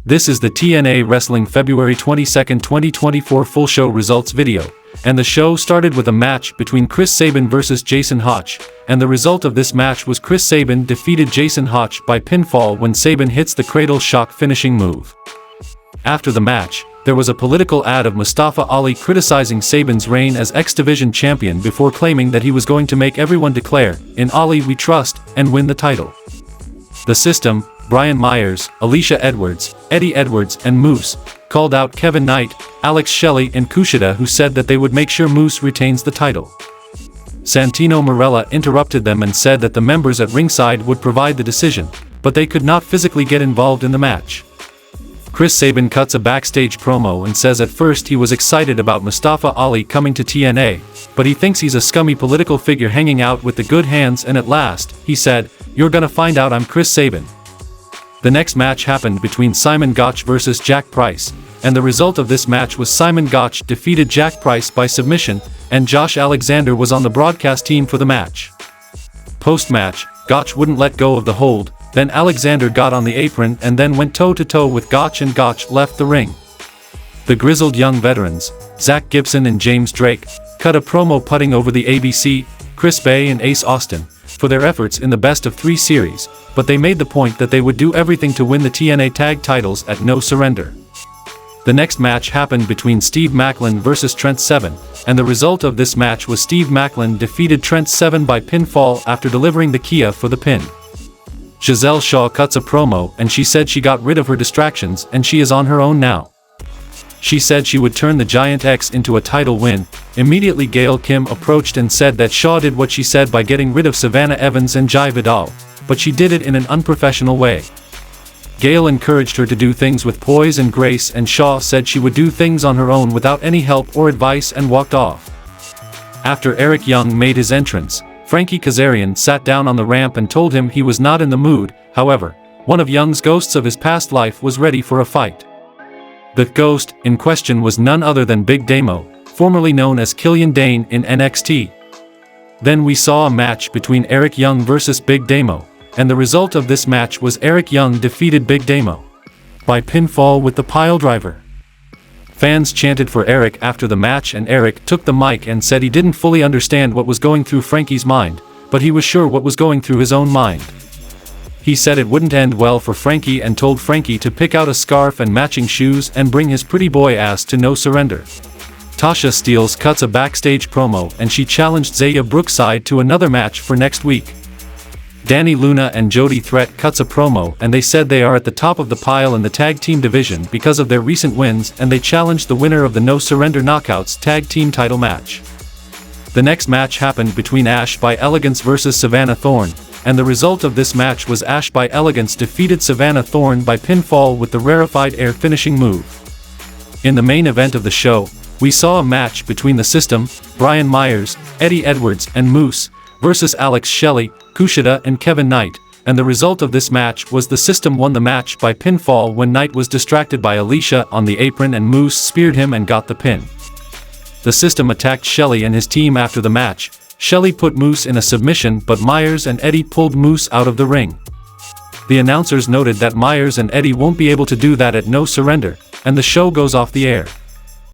This is the TNA Wrestling February 22, 2024 full show results video, and the show started with a match between Chris Sabin vs Jason Hotch, and the result of this match was Chris Sabin defeated Jason Hotch by pinfall when Sabin hits the cradle shock finishing move. After the match, there was a political ad of Mustafa Ali criticizing Sabin's reign as X-Division champion before claiming that he was going to make everyone declare, "In Ali we trust," and win the title. The System, Brian Myers, Alicia Edwards, Eddie Edwards and Moose, called out Kevin Knight, Alex Shelley and Kushida, who said that they would make sure Moose retains the title. Santino Marella interrupted them and said that the members at ringside would provide the decision, but they could not physically get involved in the match. Chris Sabin cuts a backstage promo and says at first he was excited about Mustafa Ali coming to TNA, but he thinks he's a scummy political figure hanging out with the good hands, and at last, he said, "You're gonna find out I'm Chris Sabin." The next match happened between Simon Gotch vs Jack Price, and the result of this match was Simon Gotch defeated Jack Price by submission, and Josh Alexander was on the broadcast team for the match. Post-match, Gotch wouldn't let go of the hold, then Alexander got on the apron and then went toe-to-toe with Gotch, and Gotch left the ring. The grizzled young veterans, Zach Gibson and James Drake, cut a promo putting over the ABC, Chris Bay and Ace Austin, for their efforts in the best-of-3 series, but they made the point that they would do everything to win the TNA tag titles at No Surrender. The next match happened between Steve Maclin vs Trent Seven, and the result of this match was Steve Maclin defeated Trent Seven by pinfall after delivering the Kia for the pin. Giselle Shaw cuts a promo and she said she got rid of her distractions and she is on her own now. She said she would turn the Giant X into a title win. Immediately Gail Kim approached and said that Shaw did what she said by getting rid of Savannah Evans and Jai Vidal, but she did it in an unprofessional way. Gail encouraged her to do things with poise and grace, and Shaw said she would do things on her own without any help or advice and walked off. After Eric Young made his entrance, Frankie Kazarian sat down on the ramp and told him he was not in the mood. However, one of Young's ghosts of his past life was ready for a fight. The ghost in question was none other than Big Damo, formerly known as Killian Dane in NXT. Then we saw a match between Eric Young vs Big Damo, and the result of this match was Eric Young defeated Big Damo by pinfall with the piledriver. Fans chanted for Eric after the match, and Eric took the mic and said he didn't fully understand what was going through Frankie's mind, but he was sure what was going through his own mind. He said it wouldn't end well for Frankie and told Frankie to pick out a scarf and matching shoes and bring his pretty boy ass to No Surrender. Tasha Steelz cuts a backstage promo and she challenged Zaya Brookside to another match for next week. Danny Luna and Jody Threat cuts a promo and they said they are at the top of the pile in the tag team division because of their recent wins, and they challenged the winner of the No Surrender Knockouts tag team title match. The next match happened between Ash by Elegance vs Savannah Thorne, and the result of this match was Ash by Elegance defeated Savannah Thorne by pinfall with the rarefied air finishing move. In the main event of the show, we saw a match between the System, Brian Myers, Eddie Edwards and Moose, versus Alex Shelley, Kushida and Kevin Knight, and the result of this match was the System won the match by pinfall when Knight was distracted by Alicia on the apron and Moose speared him and got the pin. The System attacked Shelley and his team after the match. Shelley put Moose in a submission, but Myers and Eddie pulled Moose out of the ring. The announcers noted that Myers and Eddie won't be able to do that at No Surrender, and the show goes off the air.